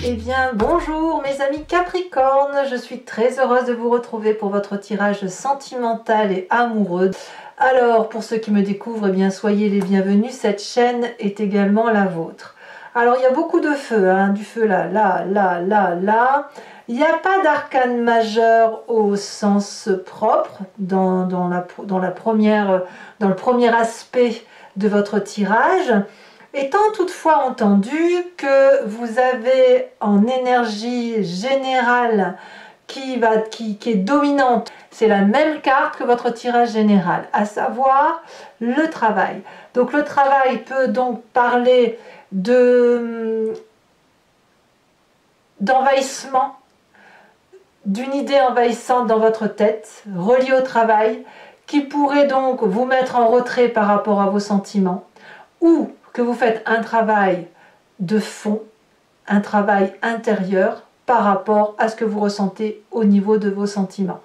Eh bien, bonjour mes amis Capricorne, je suis très heureuse de vous retrouver pour votre tirage sentimental et amoureux. Alors, pour ceux qui me découvrent, eh bien, soyez les bienvenus, cette chaîne est également la vôtre. Alors, il y a beaucoup de feu, hein, du feu là, là, là, là, là. Il n'y a pas d'arcane majeur au sens propre dans le premier aspect de votre tirage. Étant toutefois entendu que vous avez en énergie générale qui est dominante, c'est la même carte que votre tirage général, à savoir le travail. Donc le travail peut donc parler d'envahissement, d'une idée envahissante dans votre tête, reliée au travail, qui pourrait donc vous mettre en retrait par rapport à vos sentiments, ou que vous faites un travail de fond, un travail intérieur par rapport à ce que vous ressentez au niveau de vos sentiments.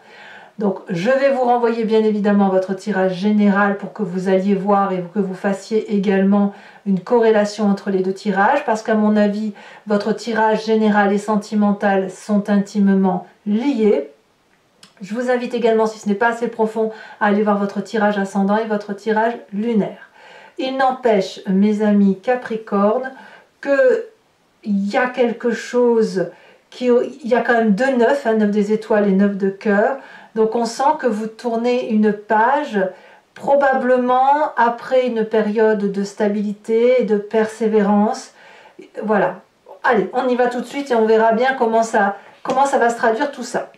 Donc je vais vous renvoyer bien évidemment votre tirage général pour que vous alliez voir et que vous fassiez également une corrélation entre les deux tirages, parce qu'à mon avis, votre tirage général et sentimental sont intimement liés. Je vous invite également, si ce n'est pas assez profond, à aller voir votre tirage ascendant et votre tirage lunaire. Il n'empêche, mes amis Capricorne, qu'il y a quelque chose, il y a quand même deux neufs, 9 des étoiles et 9 de cœur. Donc on sent que vous tournez une page, probablement après une période de stabilité et de persévérance. Voilà. Allez, on y va tout de suite et on verra bien comment ça va se traduire tout ça.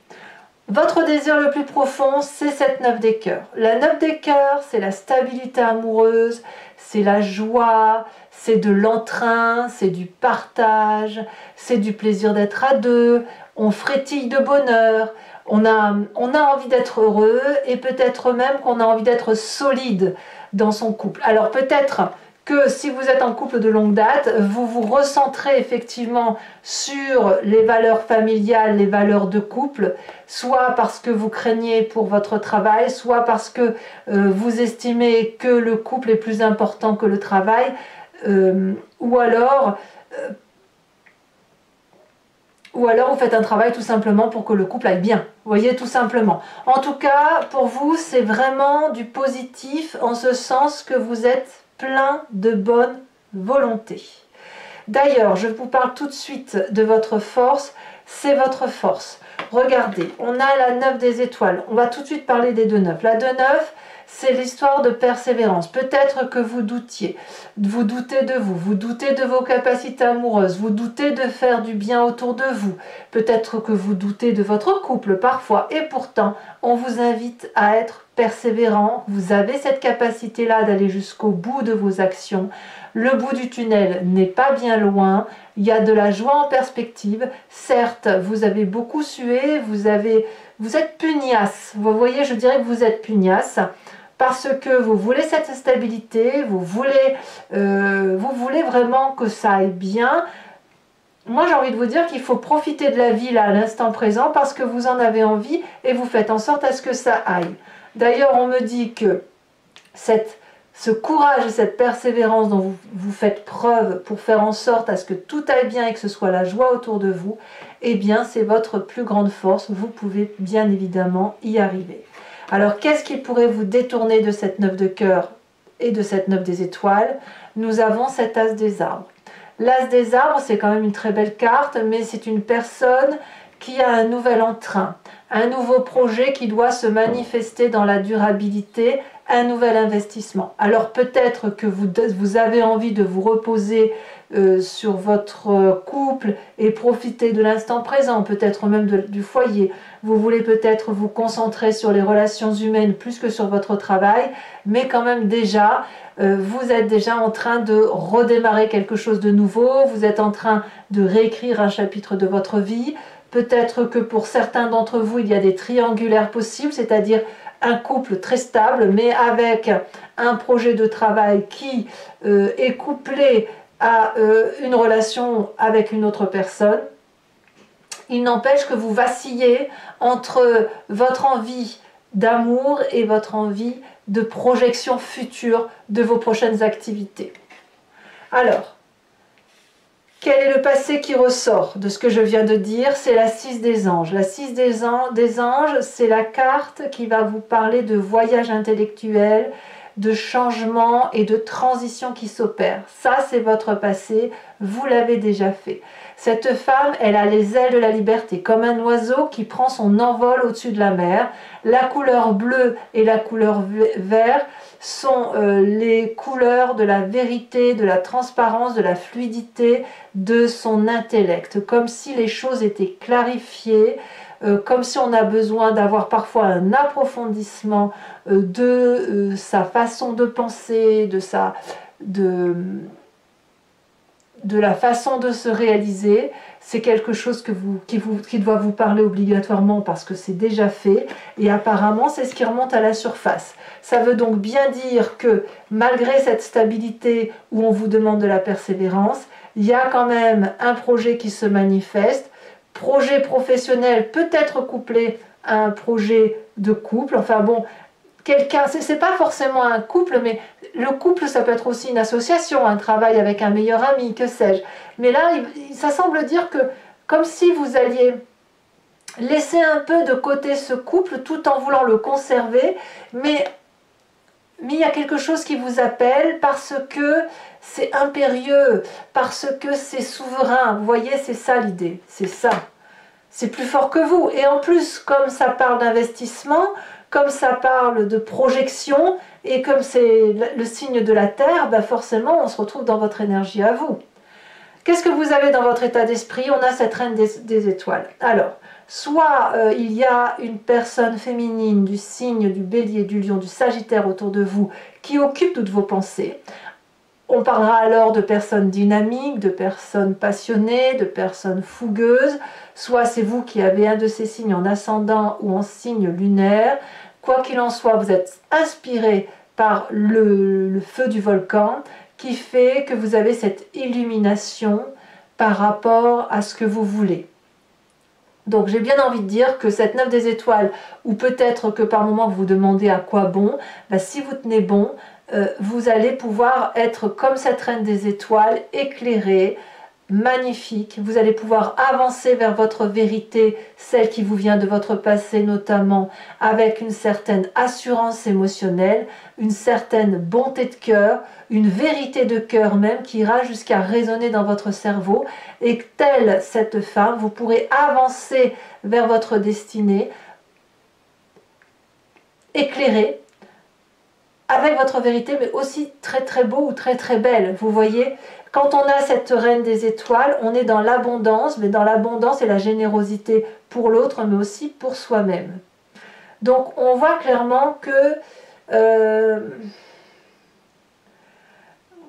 Votre désir le plus profond, c'est cette 9 des cœurs. La 9 des cœurs, c'est la stabilité amoureuse, c'est la joie, c'est de l'entrain, c'est du partage, c'est du plaisir d'être à deux, on frétille de bonheur, on a envie d'être heureux et peut-être même qu'on a envie d'être solide dans son couple. Alors peut-être que si vous êtes en couple de longue date, vous vous recentrez effectivement sur les valeurs familiales, les valeurs de couple, soit parce que vous craignez pour votre travail, soit parce que vous estimez que le couple est plus important que le travail, ou alors vous faites un travail tout simplement pour que le couple aille bien. Vous voyez, tout simplement. En tout cas, pour vous, c'est vraiment du positif en ce sens que vous êtes plein de bonne volonté. D'ailleurs, je vous parle tout de suite de votre force. C'est votre force. Regardez, on a la 9 des étoiles. On va tout de suite parler des deux 9. La 2 9, c'est l'histoire de persévérance. Peut-être que vous doutiez, vous doutez de vous, vous doutez de vos capacités amoureuses, vous doutez de faire du bien autour de vous. Peut-être que vous doutez de votre couple parfois. Et pourtant, on vous invite à être persévérant. Vous avez cette capacité-là d'aller jusqu'au bout de vos actions. Le bout du tunnel n'est pas bien loin. Il y a de la joie en perspective. Certes, vous avez beaucoup sué, vous êtes pugnace. Vous voyez, je dirais que vous êtes pugnace parce que vous voulez cette stabilité, vous voulez vraiment que ça aille bien. Moi, j'ai envie de vous dire qu'il faut profiter de la vie là, à l'instant présent, parce que vous en avez envie et vous faites en sorte à ce que ça aille. D'ailleurs, on me dit que ce courage et cette persévérance dont vous faites preuve pour faire en sorte à ce que tout aille bien et que ce soit la joie autour de vous, eh bien, c'est votre plus grande force. Vous pouvez bien évidemment y arriver. Alors, qu'est-ce qui pourrait vous détourner de cette 9 de cœur et de cette 9 des étoiles? Nous avons cet as des arbres. L'as des arbres, c'est quand même une très belle carte, mais c'est une personne qui a un nouvel entrain, un nouveau projet qui doit se manifester dans la durabilité, un nouvel investissement. Alors peut-être que vous avez envie de vous reposer sur votre couple et profiter de l'instant présent, peut-être même du foyer. Vous voulez peut-être vous concentrer sur les relations humaines plus que sur votre travail, mais quand même déjà, vous êtes déjà en train de redémarrer quelque chose de nouveau, vous êtes en train de réécrire un chapitre de votre vie. Peut-être que pour certains d'entre vous, il y a des triangulaires possibles, c'est-à-dire un couple très stable, mais avec un projet de travail qui est couplé à une relation avec une autre personne. Il n'empêche que vous vacillez entre votre envie d'amour et votre envie de projection future de vos prochaines activités. Alors, Quel est le passé qui ressort de ce que je viens de dire? C'est la 6 des anges. La 6 des anges, c'est la carte qui va vous parler de voyage intellectuel, de changement et de transition qui s'opère. Ça, c'est votre passé, vous l'avez déjà fait. Cette femme, elle a les ailes de la liberté, comme un oiseau qui prend son envol au-dessus de la mer. La couleur bleue et la couleur vert sont les couleurs de la vérité, de la transparence, de la fluidité de son intellect, comme si les choses étaient clarifiées, comme si on a besoin d'avoir parfois un approfondissement de sa façon de penser, de la façon de se réaliser. C'est quelque chose qui doit vous parler obligatoirement parce que c'est déjà fait et apparemment c'est ce qui remonte à la surface. Ça veut donc bien dire que malgré cette stabilité où on vous demande de la persévérance, il y a quand même un projet qui se manifeste, projet professionnel peut-être couplé à un projet de couple, enfin bon, quelqu'un, c'est pas forcément un couple, mais le couple ça peut être aussi une association, un travail avec un meilleur ami, que sais-je. Mais là, ça semble dire que comme si vous alliez laisser un peu de côté ce couple tout en voulant le conserver, mais il y a quelque chose qui vous appelle parce que c'est impérieux, parce que c'est souverain. Vous voyez, c'est ça l'idée, c'est ça. C'est plus fort que vous. Et en plus, comme ça parle d'investissement, comme ça parle de projection, et comme c'est le signe de la Terre, ben forcément, on se retrouve dans votre énergie à vous. Qu'est-ce que vous avez dans votre état d'esprit? On a cette reine des étoiles. Alors, soit il y a une personne féminine du signe du Bélier, du Lion, du Sagittaire autour de vous qui occupe toutes vos pensées. On parlera alors de personnes dynamiques, de personnes passionnées, de personnes fougueuses. Soit c'est vous qui avez un de ces signes en ascendant ou en signe lunaire. Quoi qu'il en soit, vous êtes inspiré par le feu du volcan qui fait que vous avez cette illumination par rapport à ce que vous voulez. Donc j'ai bien envie de dire que cette 9 des étoiles, ou peut-être que par moment vous vous demandez à quoi bon, ben si vous tenez bon, vous allez pouvoir être comme cette reine des étoiles, éclairée, magnifique. Vous allez pouvoir avancer vers votre vérité, celle qui vous vient de votre passé notamment, avec une certaine assurance émotionnelle, une certaine bonté de cœur, une vérité de cœur même qui ira jusqu'à résonner dans votre cerveau. Et telle cette femme, vous pourrez avancer vers votre destinée, éclairée, avec votre vérité, mais aussi très très beau ou très très belle. Vous voyez, quand on a cette reine des étoiles, on est dans l'abondance, mais dans l'abondance et la générosité pour l'autre, mais aussi pour soi-même. Donc on voit clairement que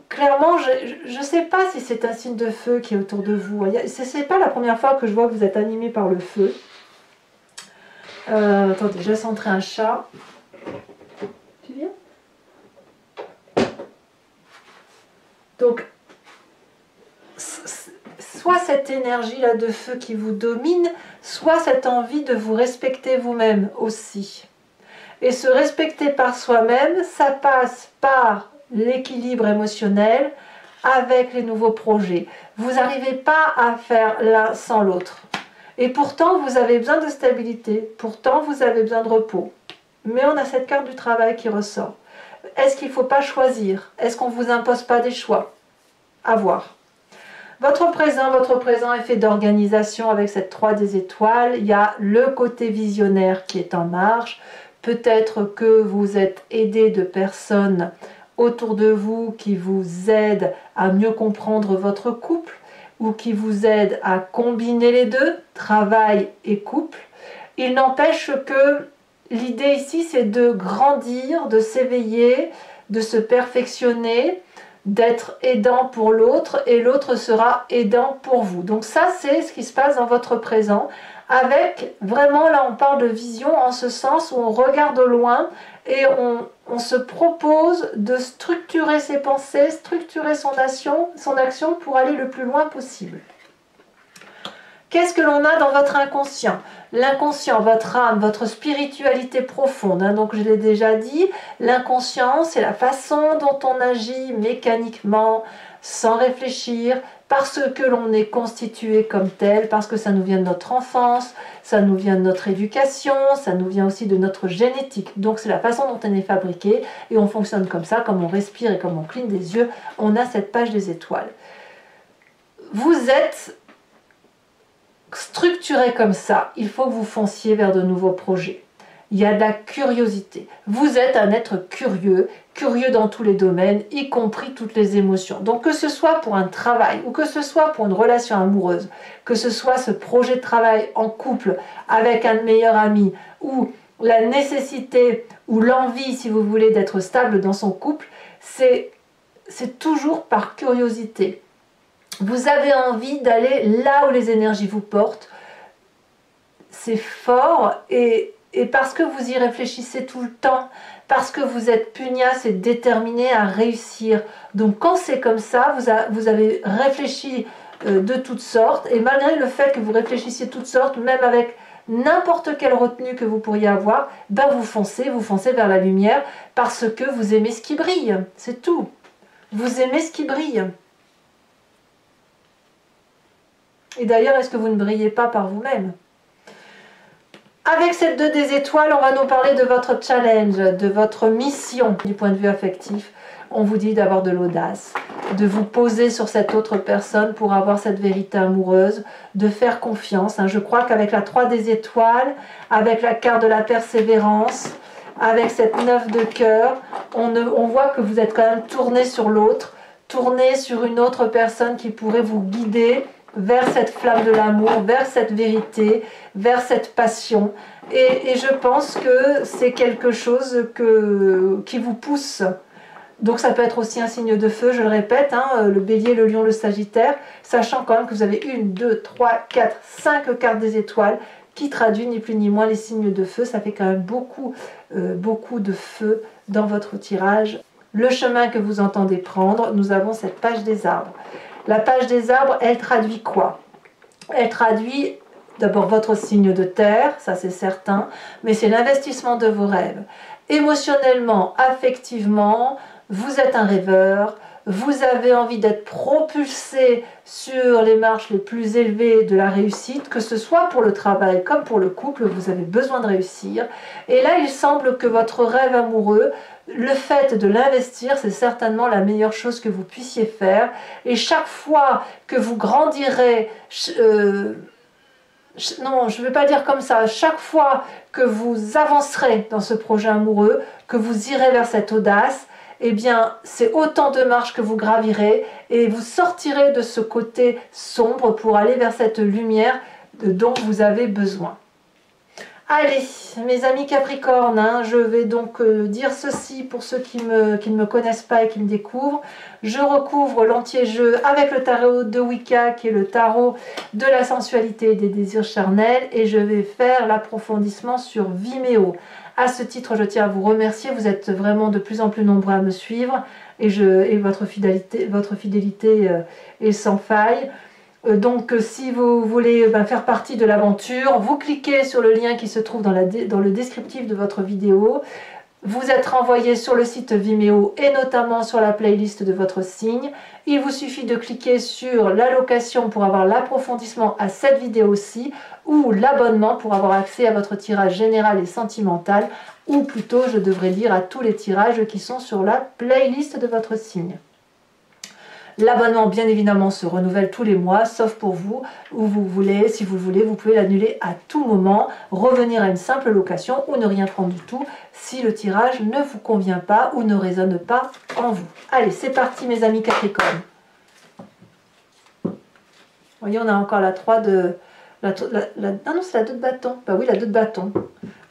clairement, je ne sais pas si c'est un signe de feu qui est autour de vous. Ce n'est pas la première fois que je vois que vous êtes animé par le feu. Attendez, je laisse entrer un chat. Tu viens? Donc, soit cette énergie-là de feu qui vous domine, soit cette envie de vous respecter vous-même aussi. Et se respecter par soi-même, ça passe par l'équilibre émotionnel avec les nouveaux projets. Vous n'arrivez pas à faire l'un sans l'autre. Et pourtant, vous avez besoin de stabilité. Pourtant, vous avez besoin de repos. Mais on a cette carte du travail qui ressort. Est-ce qu'il ne faut pas choisir? Est-ce qu'on ne vous impose pas des choix? À voir. Votre présent est fait d'organisation avec cette 3 des étoiles. Il y a le côté visionnaire qui est en marche. Peut-être que vous êtes aidé de personnes autour de vous qui vous aident à mieux comprendre votre couple ou qui vous aident à combiner les deux, travail et couple. Il n'empêche que l'idée ici, c'est de grandir, de s'éveiller, de se perfectionner, d'être aidant pour l'autre et l'autre sera aidant pour vous. Donc ça, c'est ce qui se passe dans votre présent avec, vraiment, là on parle de vision en ce sens où on regarde au loin et on se propose de structurer ses pensées, structurer son action pour aller le plus loin possible. Qu'est-ce que l'on a dans votre inconscient? L'inconscient, votre âme, votre spiritualité profonde, hein, donc je l'ai déjà dit, l'inconscient c'est la façon dont on agit mécaniquement, sans réfléchir, parce que l'on est constitué comme tel, parce que ça nous vient de notre enfance, ça nous vient de notre éducation, ça nous vient aussi de notre génétique. Donc c'est la façon dont on est fabriqué et on fonctionne comme ça, comme on respire et comme on cligne des yeux, on a cette page des étoiles. Vous êtes structuré comme ça, il faut que vous fonciez vers de nouveaux projets. Il y a de la curiosité. Vous êtes un être curieux, curieux dans tous les domaines, y compris toutes les émotions. Donc que ce soit pour un travail ou que ce soit pour une relation amoureuse, que ce soit ce projet de travail en couple avec un meilleur ami ou la nécessité ou l'envie, si vous voulez, d'être stable dans son couple, c'est toujours par curiosité. Vous avez envie d'aller là où les énergies vous portent. C'est fort et parce que vous y réfléchissez tout le temps, parce que vous êtes pugnace et déterminé à réussir. Donc quand c'est comme ça, vous avez réfléchi de toutes sortes, et malgré le fait que vous réfléchissiez de toutes sortes, même avec n'importe quelle retenue que vous pourriez avoir, ben vous foncez vers la lumière, parce que vous aimez ce qui brille, c'est tout. Vous aimez ce qui brille. Et d'ailleurs, est-ce que vous ne brillez pas par vous-même ? Avec cette 2 des étoiles, on va nous parler de votre challenge, de votre mission du point de vue affectif. On vous dit d'avoir de l'audace, de vous poser sur cette autre personne pour avoir cette vérité amoureuse, de faire confiance. Je crois qu'avec la 3 des étoiles, avec la carte de la persévérance, avec cette 9 de cœur, on voit que vous êtes quand même tourné sur l'autre, tourné sur une autre personne qui pourrait vous guider vers cette flamme de l'amour, vers cette vérité, vers cette passion. Et je pense que c'est quelque chose qui vous pousse. Donc ça peut être aussi un signe de feu, je le répète, le bélier, le lion, le sagittaire, sachant quand même que vous avez 1, 2, 3, 4, 5 cartes des étoiles qui traduit ni plus ni moins les signes de feu. Ça fait quand même beaucoup de feu dans votre tirage. Le chemin que vous entendez prendre, nous avons cette page des arbres. La page des arbres, elle traduit quoi? Elle traduit d'abord votre signe de terre, ça c'est certain, mais c'est l'investissement de vos rêves. Émotionnellement, affectivement, vous êtes un rêveur, vous avez envie d'être propulsé sur les marches les plus élevées de la réussite, que ce soit pour le travail comme pour le couple, vous avez besoin de réussir. Et là, il semble que votre rêve amoureux, le fait de l'investir, c'est certainement la meilleure chose que vous puissiez faire. Et chaque fois que vous grandirez, non, je ne vais pas dire comme ça, chaque fois que vous avancerez dans ce projet amoureux, que vous irez vers cette audace, eh bien, c'est autant de marches que vous gravirez et vous sortirez de ce côté sombre pour aller vers cette lumière dont vous avez besoin. Allez, mes amis Capricorne, je vais donc dire ceci pour ceux qui ne me connaissent pas et qui me découvrent. Je recouvre l'entier-jeu avec le tarot de Wicca, qui est le tarot de la sensualité et des désirs charnels, et je vais faire l'approfondissement sur Vimeo. À ce titre, je tiens à vous remercier, vous êtes vraiment de plus en plus nombreux à me suivre, et votre fidélité est sans faille. Donc si vous voulez faire partie de l'aventure, vous cliquez sur le lien qui se trouve dans le descriptif de votre vidéo. Vous êtes renvoyé sur le site Vimeo et notamment sur la playlist de votre signe. Il vous suffit de cliquer sur l'allocation pour avoir l'approfondissement à cette vidéo-ci ou l'abonnement pour avoir accès à votre tirage général et sentimental, ou plutôt je devrais dire à tous les tirages qui sont sur la playlist de votre signe. L'abonnement, bien évidemment, se renouvelle tous les mois, sauf pour vous, où vous voulez, si vous voulez, vous pouvez l'annuler à tout moment, revenir à une simple location ou ne rien prendre du tout si le tirage ne vous convient pas ou ne résonne pas en vous. Allez, c'est parti mes amis Capricorne. Vous voyez, on a encore la 3 de... ah non, c'est la 2 de bâton. Bah oui, la 2 de bâton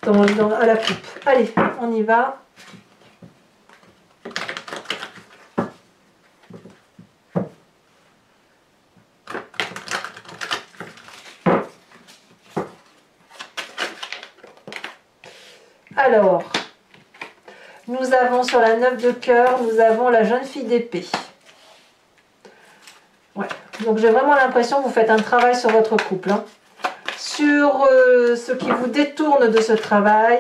à la coupe. Allez, on y va. Alors, nous avons sur la 9 de cœur, nous avons la jeune fille d'épée. Ouais. Donc j'ai vraiment l'impression que vous faites un travail sur votre couple. Sur ce qui vous détourne de ce travail.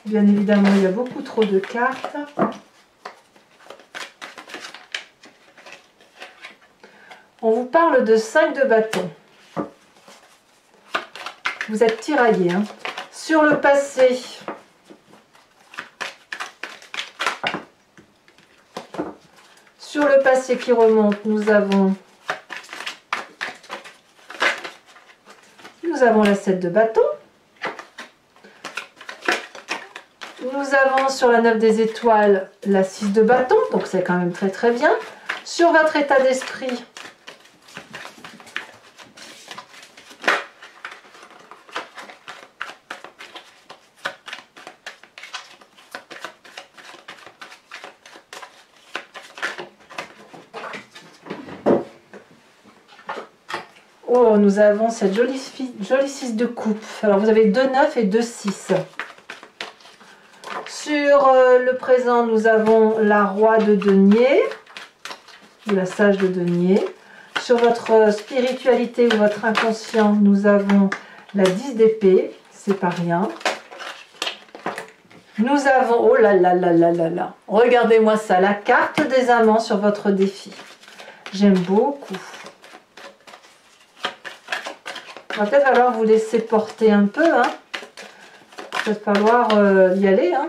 Bien évidemment, il y a beaucoup trop de cartes. On vous parle de 5 de bâton. Vous êtes tiraillé. Hein. Sur le passé, qui remonte, nous avons la 7 de bâton. Nous avons sur la 9 des étoiles la 6 de bâton, donc c'est quand même très très bien. Sur votre état d'esprit, oh, nous avons cette jolie 6 de coupe. Alors vous avez 2 9 et 2 6. Sur le présent, nous avons la roi de denier, ou la sage de denier. Sur votre spiritualité ou votre inconscient, nous avons la 10 d'épée, c'est pas rien. Nous avons, oh là là là là là là, regardez-moi ça, la carte des amants sur votre défi. J'aime beaucoup. Il va peut-être falloir vous laisser porter un peu, hein. Il va peut-être falloir y aller, hein.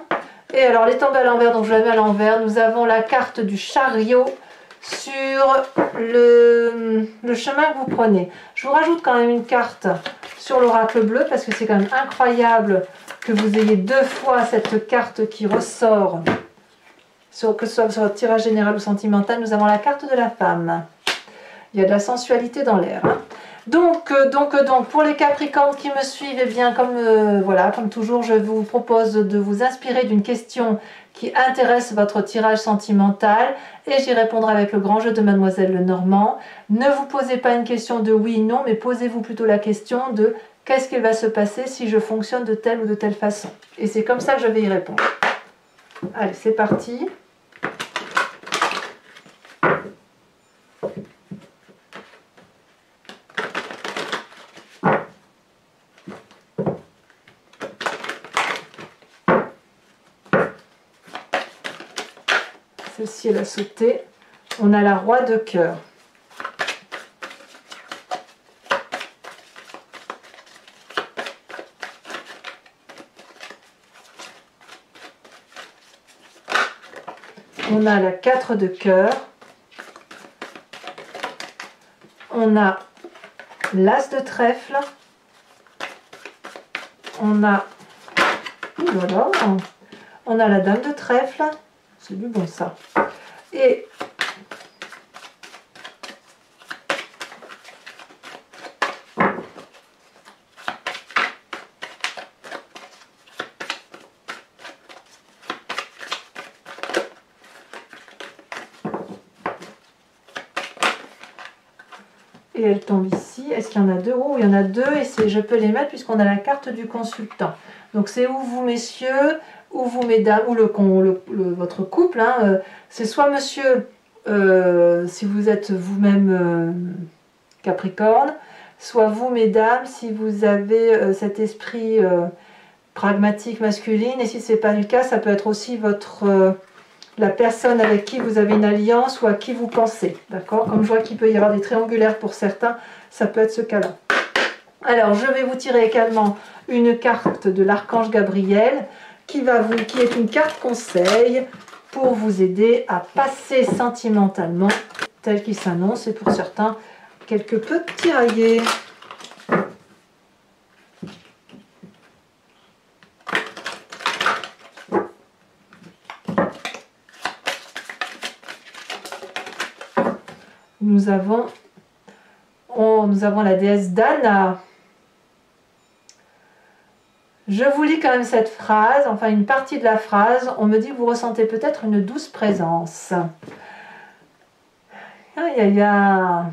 Et alors les tombes à l'envers, donc je la mets à l'envers, nous avons la carte du chariot sur le chemin que vous prenez. Je vous rajoute quand même une carte sur l'oracle bleu parce que c'est quand même incroyable que vous ayez 2 fois cette carte qui ressort, que ce soit sur votre tirage général ou sentimental. Nous avons la carte de la femme. Il y a de la sensualité dans l'air. Hein. Donc, pour les Capricornes qui me suivent, eh bien, voilà, comme toujours, je vous propose de vous inspirer d'une question qui intéresse votre tirage sentimental et j'y répondrai avec le grand jeu de Mademoiselle Lenormand. Ne vous posez pas une question de oui, non, mais posez-vous plutôt la question de qu'est-ce qu'il va se passer si je fonctionne de telle ou de telle façon. Et c'est comme ça que je vais y répondre. Allez, c'est parti. Celle-ci, elle a sauté. On a la roi de cœur. On a la 4 de cœur. On a l'as de trèfle. On a, voilà, on a la dame de trèfle. C'est du bon ça. Et elle tombe ici. Est-ce qu'il y en a 2? Oh, il y en a 2 et je peux les mettre puisqu'on a la carte du consultant. Donc c'est où vous messieurs, ou vous mesdames, ou votre couple, hein, c'est soit monsieur, si vous êtes vous-même Capricorne, soit vous mesdames, si vous avez cet esprit pragmatique masculine, et si ce n'est pas le cas, ça peut être aussi la personne avec qui vous avez une alliance ou à qui vous pensez, d'accord? Comme je vois qu'il peut y avoir des triangulaires pour certains, ça peut être ce cas-là. Alors, je vais vous tirer également une carte de l'archange Gabriel qui est une carte conseil pour vous aider à passer sentimentalement tel qu'il s'annonce et pour certains, quelque peu tiraillé. Nous avons la déesse Dana. Je vous lis quand même cette phrase, enfin une partie de la phrase. On me dit que vous ressentez peut-être une douce présence. Aïe aïe aïe.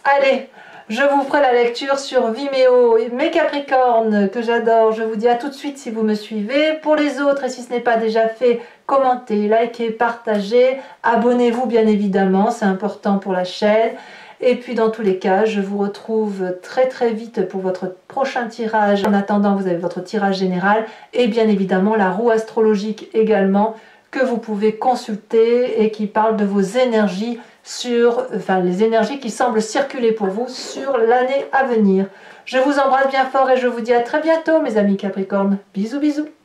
Allez, je vous ferai la lecture sur Vimeo. Mes Capricornes que j'adore, je vous dis à tout de suite si vous me suivez. Pour les autres, et si ce n'est pas déjà fait, commentez, likez, partagez. Abonnez-vous bien évidemment, c'est important pour la chaîne. Et puis dans tous les cas, je vous retrouve très très vite pour votre prochain tirage. En attendant, vous avez votre tirage général et bien évidemment la roue astrologique également que vous pouvez consulter et qui parle de vos énergies les énergies qui semblent circuler pour vous sur l'année à venir. Je vous embrasse bien fort et je vous dis à très bientôt mes amis Capricornes. Bisous bisous.